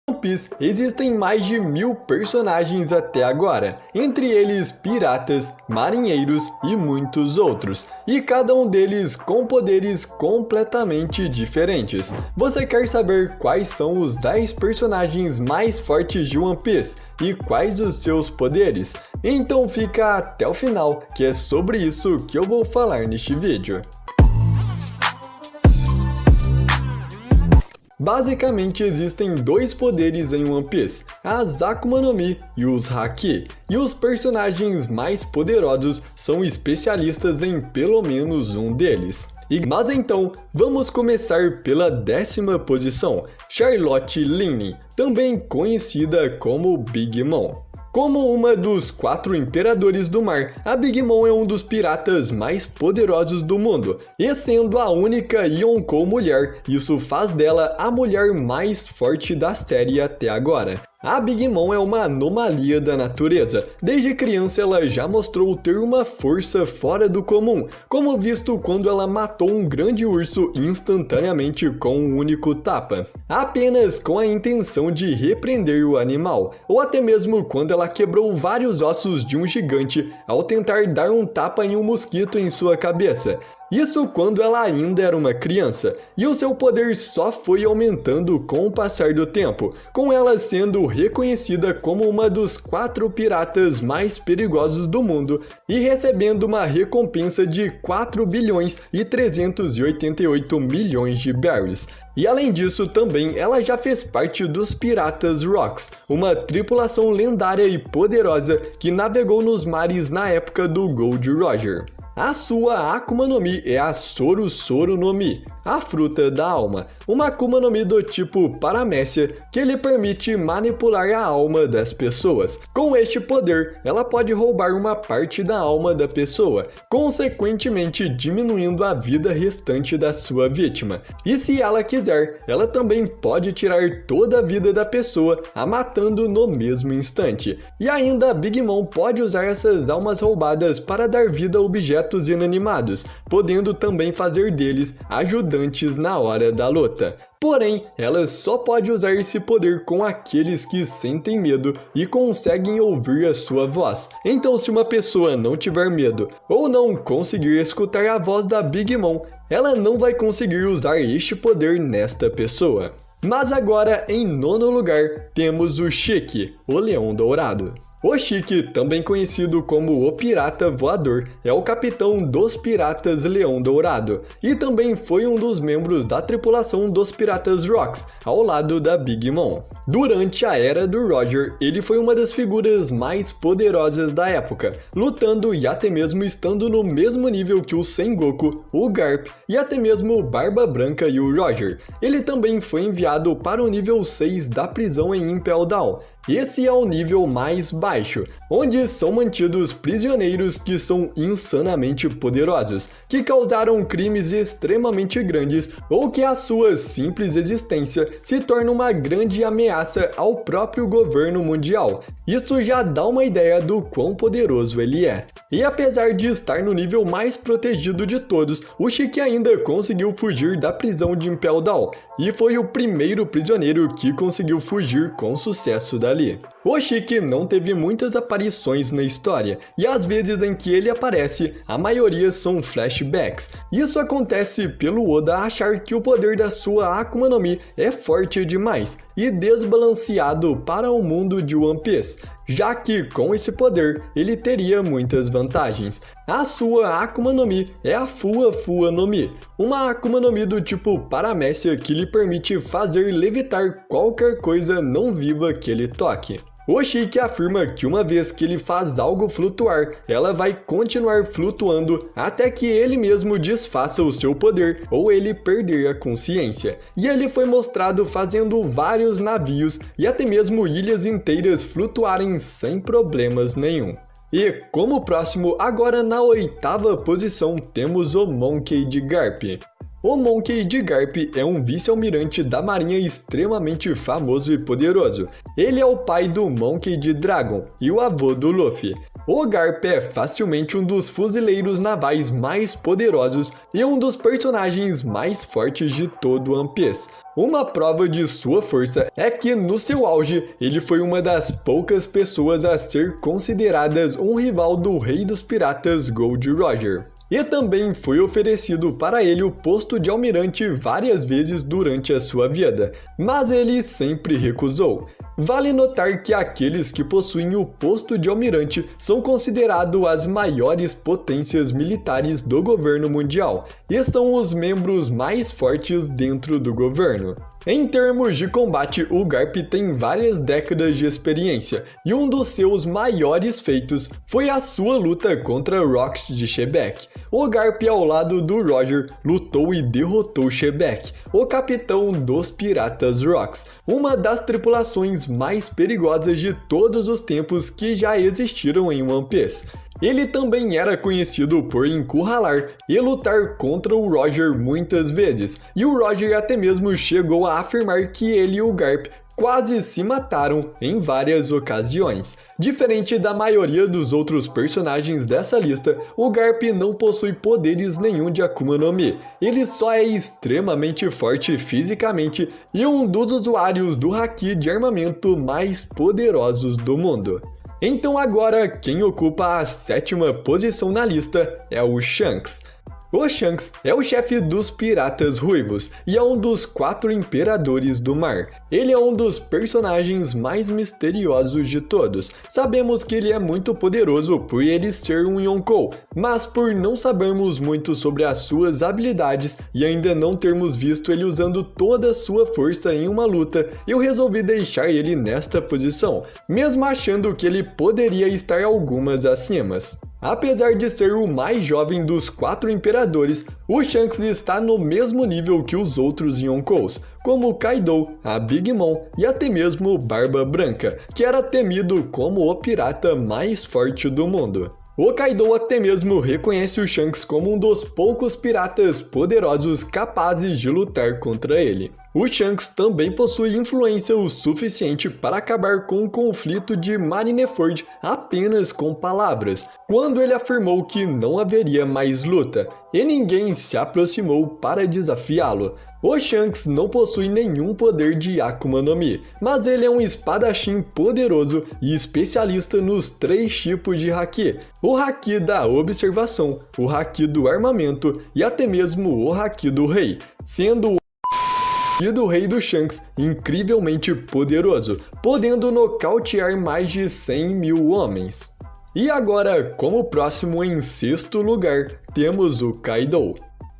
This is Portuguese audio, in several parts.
One Piece existem mais de 1000 personagens até agora, entre eles piratas, marinheiros e muitos outros, e cada um deles com poderes completamente diferentes. Você quer saber quais são os 10 personagens mais fortes de One Piece e quais os seus poderes? Então fica até o final, que é sobre isso que eu vou falar neste vídeo. Basicamente existem dois poderes em One Piece, as Akuma no Mi e os Haki, e os personagens mais poderosos são especialistas em pelo menos um deles. Mas então, vamos começar pela 10ª posição, Charlotte Linne, também conhecida como Big Mom. Como uma dos 4 imperadores do mar, a Big Mom é um dos piratas mais poderosos do mundo, e sendo a única Yonkou mulher, isso faz dela a mulher mais forte da série até agora. A Big Mom é uma anomalia da natureza. Desde criança ela já mostrou ter uma força fora do comum, como visto quando ela matou um grande urso instantaneamente com um único tapa, apenas com a intenção de repreender o animal, ou até mesmo quando ela quebrou vários ossos de um gigante ao tentar dar um tapa em um mosquito em sua cabeça. Isso quando ela ainda era uma criança, e o seu poder só foi aumentando com o passar do tempo, com ela sendo reconhecida como uma dos 4 piratas mais perigosos do mundo e recebendo uma recompensa de 4 bilhões e 388 milhões de berries. E além disso também ela já fez parte dos Piratas Rocks, uma tripulação lendária e poderosa que navegou nos mares na época do Gold Roger. A sua Akuma no Mi é a Soru Soru no Mi, a fruta da alma, uma Akuma no Mi do tipo Paramécia que lhe permite manipular a alma das pessoas. Com este poder, ela pode roubar uma parte da alma da pessoa, consequentemente diminuindo a vida restante da sua vítima. E se ela quiser, ela também pode tirar toda a vida da pessoa, a matando no mesmo instante. E ainda a Big Mom pode usar essas almas roubadas para dar vida a objetos inanimados, podendo também fazer deles ajudantes na hora da luta. Porém, ela só pode usar esse poder com aqueles que sentem medo e conseguem ouvir a sua voz. Então, se uma pessoa não tiver medo ou não conseguir escutar a voz da Big Mom, ela não vai conseguir usar este poder nesta pessoa. Mas agora, em 9º lugar, temos o Chique, o Leão Dourado. O Chique, também conhecido como o Pirata Voador, é o capitão dos Piratas Leão Dourado e também foi um dos membros da tripulação dos Piratas Rocks, ao lado da Big Mom. Durante a Era do Roger, ele foi uma das figuras mais poderosas da época, lutando e até mesmo estando no mesmo nível que o Sengoku, o Garp e até mesmo o Barba Branca e o Roger. Ele também foi enviado para o nível 6 da prisão em Impel Down. Esse é o nível mais baixo, onde são mantidos prisioneiros que são insanamente poderosos, que causaram crimes extremamente grandes ou que a sua simples existência se torna uma grande ameaça ao próprio governo mundial. Isso já dá uma ideia do quão poderoso ele é. E apesar de estar no nível mais protegido de todos, o Chique ainda conseguiu fugir da prisão de Impel Down, e foi o primeiro prisioneiro que conseguiu fugir com sucesso dali. O Chique não teve muitas aparições na história, e as vezes em que ele aparece, a maioria são flashbacks. Isso acontece pelo Oda achar que o poder da sua Akuma no Mi é forte demais e desbalanceado para o mundo de One Piece, já que com esse poder ele teria muitas vantagens. A sua Akuma no Mi é a Fua Fua no Mi, uma Akuma no Mi do tipo Paramécia que lhe permite fazer levitar qualquer coisa não viva que ele toque. O Chique afirma que uma vez que ele faz algo flutuar, ela vai continuar flutuando até que ele mesmo desfaça o seu poder ou ele perder a consciência. E ele foi mostrado fazendo vários navios e até mesmo ilhas inteiras flutuarem sem problemas nenhum. E como próximo, agora na 8ª posição, temos o Monkey D. Garp. O Monkey D. Garp é um vice-almirante da marinha extremamente famoso e poderoso. Ele é o pai do Monkey D. Dragon e o avô do Luffy. O Garp é facilmente um dos fuzileiros navais mais poderosos e um dos personagens mais fortes de todo One Piece. Uma prova de sua força é que no seu auge ele foi uma das poucas pessoas a ser consideradas um rival do rei dos piratas Gold Roger. E também foi oferecido para ele o posto de almirante várias vezes durante a sua vida, mas ele sempre recusou. Vale notar que aqueles que possuem o posto de almirante são considerados as maiores potências militares do governo mundial e são os membros mais fortes dentro do governo. Em termos de combate, o Garp tem várias décadas de experiência, e um dos seus maiores feitos foi a sua luta contra Rocks de Shebeck. O Garp, ao lado do Roger, lutou e derrotou Shebeck, o capitão dos piratas Rocks, uma das tripulações mais perigosas de todos os tempos que já existiram em One Piece. Ele também era conhecido por encurralar e lutar contra o Roger muitas vezes, e o Roger até mesmo chegou a afirmar que ele e o Garp quase se mataram em várias ocasiões. Diferente da maioria dos outros personagens dessa lista, o Garp não possui poderes nenhum de Akuma no Mi. Ele só é extremamente forte fisicamente e um dos usuários do Haki de armamento mais poderosos do mundo. Então agora, quem ocupa a 7ª posição na lista é o Shanks. O Shanks é o chefe dos Piratas Ruivos e é um dos 4 Imperadores do Mar. Ele é um dos personagens mais misteriosos de todos. Sabemos que ele é muito poderoso por ele ser um Yonkou, mas por não sabermos muito sobre as suas habilidades e ainda não termos visto ele usando toda a sua força em uma luta, eu resolvi deixar ele nesta posição, mesmo achando que ele poderia estar algumas acima. Apesar de ser o mais jovem dos 4 imperadores, o Shanks está no mesmo nível que os outros Yonkous, como Kaido, a Big Mom e até mesmo Barba Branca, que era temido como o pirata mais forte do mundo. O Kaido até mesmo reconhece o Shanks como um dos poucos piratas poderosos capazes de lutar contra ele. O Shanks também possui influência o suficiente para acabar com o conflito de Marineford apenas com palavras, quando ele afirmou que não haveria mais luta, e ninguém se aproximou para desafiá-lo. O Shanks não possui nenhum poder de Akuma no Mi, mas ele é um espadachim poderoso e especialista nos 3 tipos de Haki: o Haki da observação, o Haki do armamento e até mesmo o Haki do rei, sendo o e do rei do Shanks incrivelmente poderoso, podendo nocautear mais de 100.000 homens. E agora, como próximo em 6º lugar, temos o Kaido.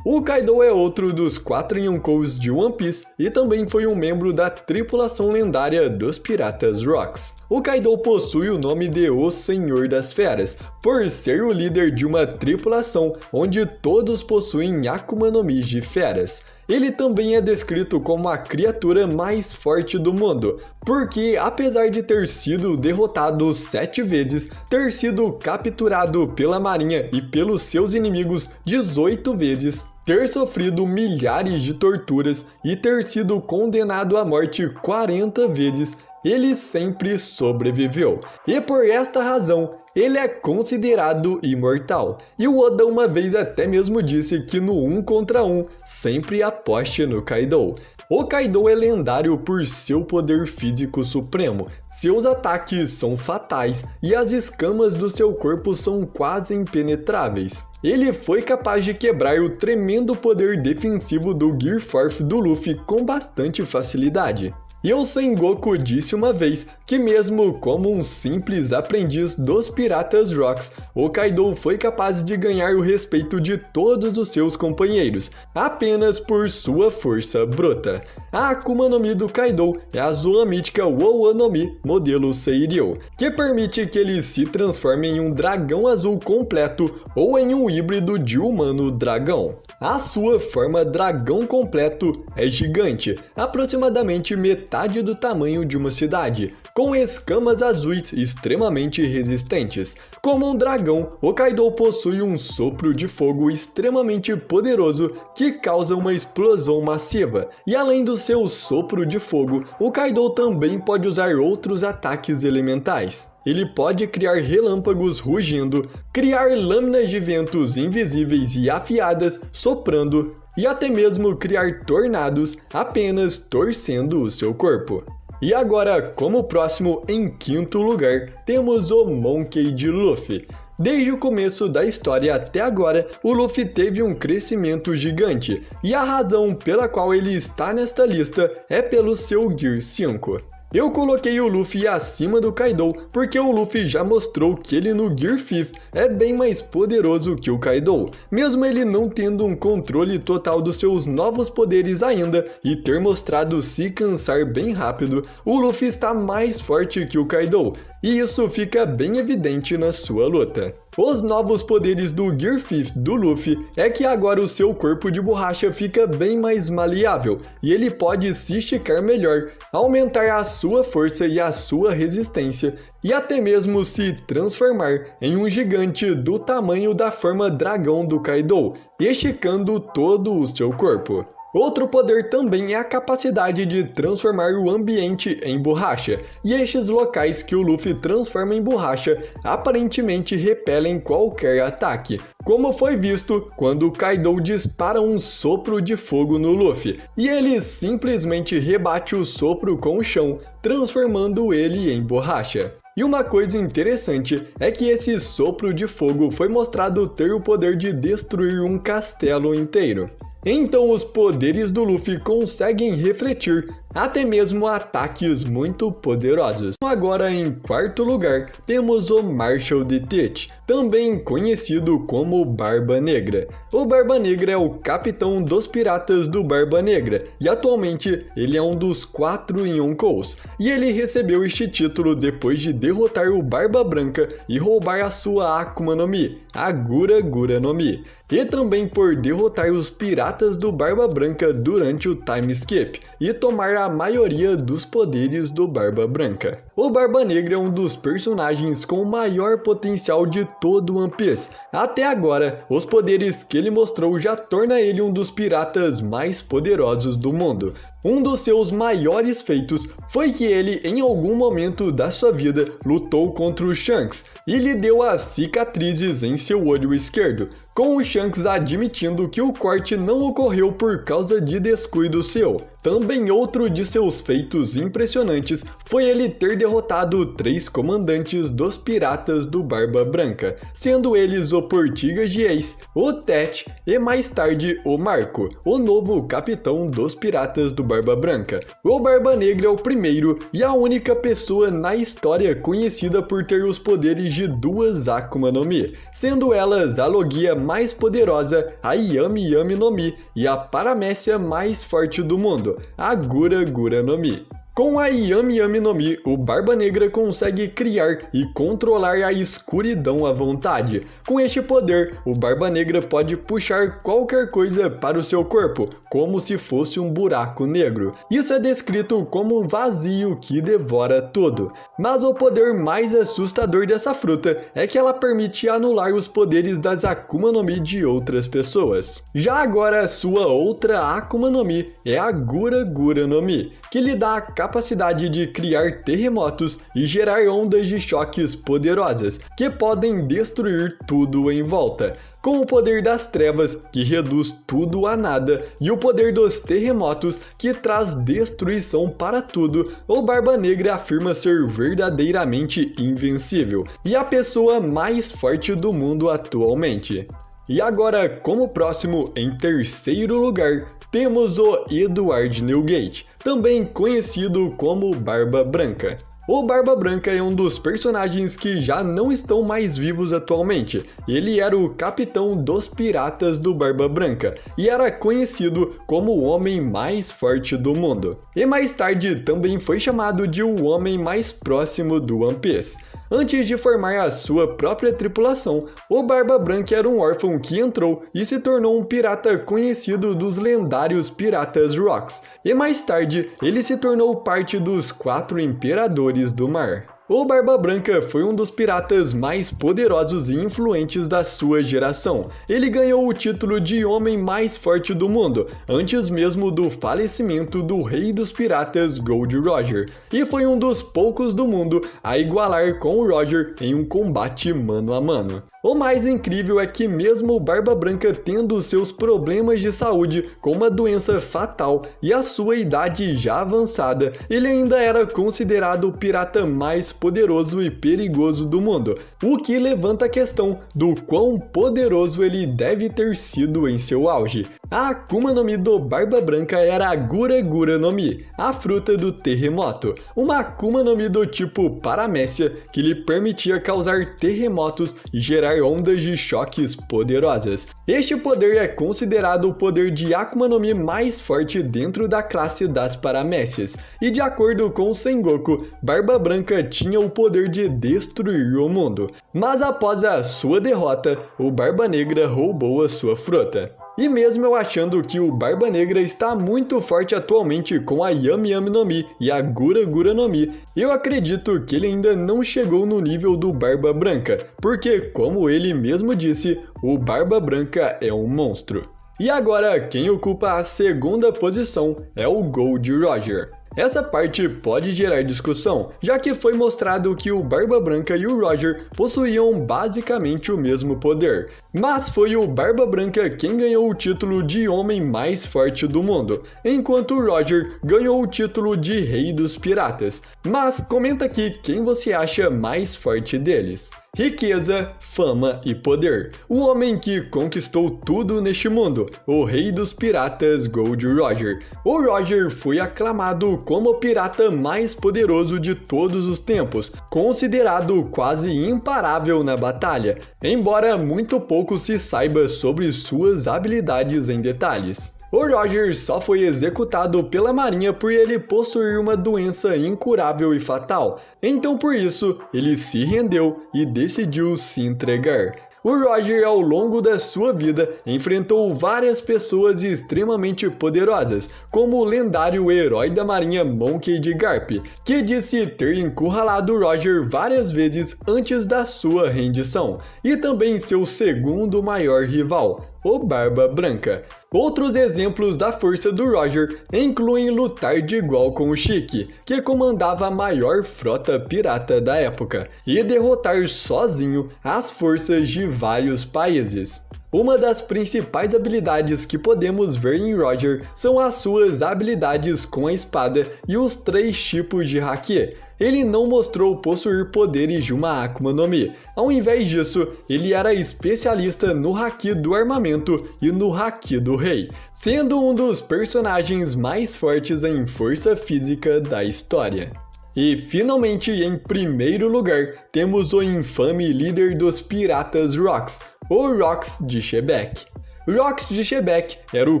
O Kaido é outro dos 4 Yonkous de One Piece e também foi um membro da tripulação lendária dos Piratas Rocks. O Kaido possui o nome de O Senhor das Feras, por ser o líder de uma tripulação onde todos possuem Akuma no Mi de feras. Ele também é descrito como a criatura mais forte do mundo, porque apesar de ter sido derrotado 7 vezes, ter sido capturado pela marinha e pelos seus inimigos 18 vezes, ter sofrido milhares de torturas e ter sido condenado à morte 40 vezes, ele sempre sobreviveu. E por esta razão, ele é considerado imortal. E o Oda uma vez até mesmo disse que no 1 contra 1, sempre aposte no Kaido. O Kaido é lendário por seu poder físico supremo, seus ataques são fatais e as escamas do seu corpo são quase impenetráveis. Ele foi capaz de quebrar o tremendo poder defensivo do Gear 4 do Luffy com bastante facilidade. E o Sengoku disse uma vez que mesmo como um simples aprendiz dos Piratas Rocks, o Kaido foi capaz de ganhar o respeito de todos os seus companheiros, apenas por sua força bruta. A Akuma no Mi do Kaido é a Zoan mítica Wowa no Mi modelo Seiryu, que permite que ele se transforme em um dragão azul completo ou em um híbrido de humano-dragão. A sua forma dragão completo é gigante, aproximadamente metade do tamanho de uma cidade, com escamas azuis extremamente resistentes. Como um dragão, o Kaido possui um sopro de fogo extremamente poderoso que causa uma explosão massiva, e além dos seu sopro de fogo, o Kaido também pode usar outros ataques elementais. Ele pode criar relâmpagos rugindo, criar lâminas de ventos invisíveis e afiadas soprando, e até mesmo criar tornados apenas torcendo o seu corpo. E agora, como próximo, em quinto lugar, temos o Monkey D. Luffy. Desde o começo da história até agora, o Luffy teve um crescimento gigante, e a razão pela qual ele está nesta lista é pelo seu Gear 5. Eu coloquei o Luffy acima do Kaido porque o Luffy já mostrou que ele no Gear 5 é bem mais poderoso que o Kaido, mesmo ele não tendo um controle total dos seus novos poderes ainda e ter mostrado se cansar bem rápido, o Luffy está mais forte que o Kaido, e isso fica bem evidente na sua luta. Os novos poderes do Gear 5 do Luffy é que agora o seu corpo de borracha fica bem mais maleável e ele pode se esticar melhor, aumentar a sua força e a sua resistência e até mesmo se transformar em um gigante do tamanho da forma dragão do Kaido, esticando todo o seu corpo. Outro poder também é a capacidade de transformar o ambiente em borracha, e estes locais que o Luffy transforma em borracha aparentemente repelem qualquer ataque, como foi visto quando o Kaido dispara um sopro de fogo no Luffy, e ele simplesmente rebate o sopro com o chão, transformando ele em borracha. E uma coisa interessante é que esse sopro de fogo foi mostrado ter o poder de destruir um castelo inteiro. Então os poderes do Luffy conseguem refletir até mesmo ataques muito poderosos. Agora em quarto lugar temos o Marshall D. Teach, também conhecido como Barba Negra. O Barba Negra é o capitão dos piratas do Barba Negra e atualmente ele é um dos 4 Yonkous, e ele recebeu este título depois de derrotar o Barba Branca e roubar a sua Akuma no Mi, a Gura Gura no Mi, e também por derrotar os piratas do Barba Branca durante o time skip e tomar a maioria dos poderes do Barba Branca. O Barba Negra é um dos personagens com o maior potencial de todo One Piece. Até agora, os poderes que ele mostrou já torna ele um dos piratas mais poderosos do mundo. Um dos seus maiores feitos foi que ele, em algum momento da sua vida, lutou contra o Shanks e lhe deu as cicatrizes em seu olho esquerdo, com o Shanks admitindo que o corte não ocorreu por causa de descuido seu. Também outro de seus feitos impressionantes foi ele ter derrotado 3 comandantes dos piratas do Barba Branca, sendo eles o Portigas de Ace, o Tete e mais tarde o Marco, o novo capitão dos piratas do Barba Branca. O Barba Negra é o primeiro e a única pessoa na história conhecida por ter os poderes de 2 Akuma no Mi, sendo elas a Logia mais poderosa, a Yami Yami no Mi, e a paramécia mais forte do mundo, a Gura Gura no Mi. Com a Yami Yami no Mi, o Barba Negra consegue criar e controlar a escuridão à vontade. Com este poder, o Barba Negra pode puxar qualquer coisa para o seu corpo, como se fosse um buraco negro. Isso é descrito como um vazio que devora tudo. Mas o poder mais assustador dessa fruta é que ela permite anular os poderes das Akuma no Mi de outras pessoas. Já agora, sua outra Akuma no Mi é a Gura Gura no Mi, que lhe dá a capacidade de criar terremotos e gerar ondas de choques poderosas, que podem destruir tudo em volta. Com o poder das trevas, que reduz tudo a nada, e o poder dos terremotos, que traz destruição para tudo, o Barba Negra afirma ser verdadeiramente invencível, e a pessoa mais forte do mundo atualmente. E agora, como próximo, em terceiro lugar, temos o Edward Newgate, também conhecido como Barba Branca. O Barba Branca é um dos personagens que já não estão mais vivos atualmente. Ele era o capitão dos piratas do Barba Branca e era conhecido como o homem mais forte do mundo. E mais tarde também foi chamado de o homem mais próximo do One Piece. Antes de formar a sua própria tripulação, o Barba Branca era um órfão que entrou e se tornou um pirata conhecido dos lendários Piratas Rocks, e mais tarde ele se tornou parte dos 4 Imperadores do Mar. O Barba Branca foi um dos piratas mais poderosos e influentes da sua geração. Ele ganhou o título de homem mais forte do mundo, antes mesmo do falecimento do rei dos piratas Gold Roger, e foi um dos poucos do mundo a igualar com o Roger em um combate mano a mano. O mais incrível é que mesmo o Barba Branca tendo seus problemas de saúde com uma doença fatal e a sua idade já avançada, ele ainda era considerado o pirata mais poderoso e perigoso do mundo, o que levanta a questão do quão poderoso ele deve ter sido em seu auge. A Akuma no Mi do Barba Branca era a Gura Gura no Mi, a fruta do terremoto, uma Akuma no Mi do tipo Paramécia que lhe permitia causar terremotos e gerar ondas de choques poderosas. Este poder é considerado o poder de Akuma no Mi mais forte dentro da classe das Paramécias, e de acordo com o Sengoku, Barba Branca tinha o poder de destruir o mundo. Mas após a sua derrota, o Barba Negra roubou a sua fruta. E mesmo eu achando que o Barba Negra está muito forte atualmente com a Yami Yami no Mi e a Gura Gura no Mi, eu acredito que ele ainda não chegou no nível do Barba Branca, porque como ele mesmo disse, o Barba Branca é um monstro. E agora quem ocupa a segunda posição é o Gold Roger. Essa parte pode gerar discussão, já que foi mostrado que o Barba Branca e o Roger possuíam basicamente o mesmo poder. Mas foi o Barba Branca quem ganhou o título de homem mais forte do mundo, enquanto o Roger ganhou o título de rei dos piratas. Mas comenta aqui quem você acha mais forte deles. Riqueza, fama e poder. O homem que conquistou tudo neste mundo, o rei dos piratas Gold Roger. O Roger foi aclamado como o pirata mais poderoso de todos os tempos, considerado quase imparável na batalha, embora muito pouco se saiba sobre suas habilidades em detalhes. O Roger só foi executado pela marinha por ele possuir uma doença incurável e fatal, então por isso ele se rendeu e decidiu se entregar. O Roger, ao longo da sua vida, enfrentou várias pessoas extremamente poderosas, como o lendário herói da marinha Monkey D. Garp, que disse ter encurralado Roger várias vezes antes da sua rendição, e também seu segundo maior rival, o Barba Branca. Outros exemplos da força do Roger incluem lutar de igual com o Chique, que comandava a maior frota pirata da época, e derrotar sozinho as forças de vários países. Uma das principais habilidades que podemos ver em Roger são as suas habilidades com a espada e os 3 tipos de haki. Ele não mostrou possuir poderes de uma Akuma no Mi. Ao invés disso, ele era especialista no haki do armamento e no haki do rei, sendo um dos personagens mais fortes em força física da história. E finalmente, em primeiro lugar, temos o infame líder dos piratas Rox, o Rox de Shebeck. Rox de Shebeck era o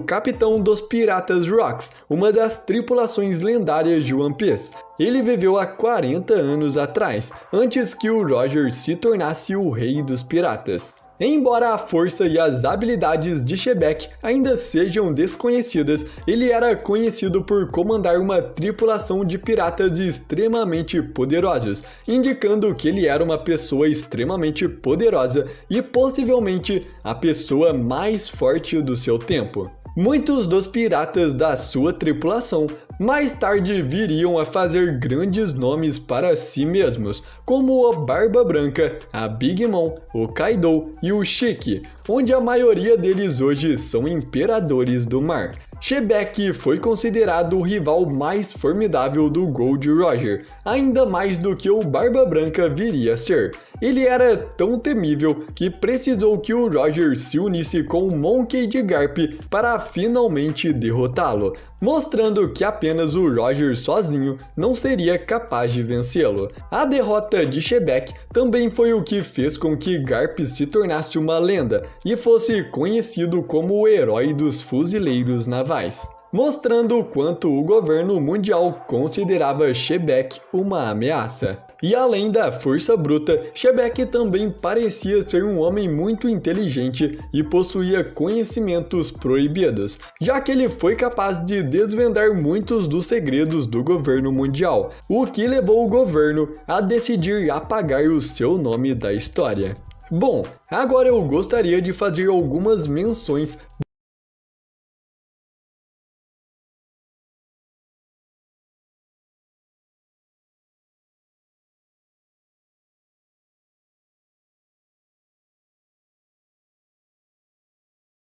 capitão dos piratas Rox, uma das tripulações lendárias de One Piece. Ele viveu há 40 anos atrás, antes que o Roger se tornasse o rei dos piratas. Embora a força e as habilidades de Shebeck ainda sejam desconhecidas, ele era conhecido por comandar uma tripulação de piratas extremamente poderosos, indicando que ele era uma pessoa extremamente poderosa e possivelmente a pessoa mais forte do seu tempo. Muitos dos piratas da sua tripulação mais tarde viriam a fazer grandes nomes para si mesmos, como o Barba Branca, a Big Mom, o Kaido e o Chique, onde a maioria deles hoje são imperadores do mar. Shebeck foi considerado o rival mais formidável do Gold Roger, ainda mais do que o Barba Branca viria a ser. Ele era tão temível que precisou que o Roger se unisse com o Monkey D. Garp para finalmente derrotá-lo, mostrando que apenas o Roger sozinho não seria capaz de vencê-lo. A derrota de Shebeck também foi o que fez com que Garp se tornasse uma lenda e fosse conhecido como o herói dos fuzileiros navais, mostrando o quanto o governo mundial considerava Shebeck uma ameaça. E além da força bruta, Shebeck também parecia ser um homem muito inteligente e possuía conhecimentos proibidos, já que ele foi capaz de desvendar muitos dos segredos do governo mundial, o que levou o governo a decidir apagar o seu nome da história. Bom, agora eu gostaria de fazer algumas menções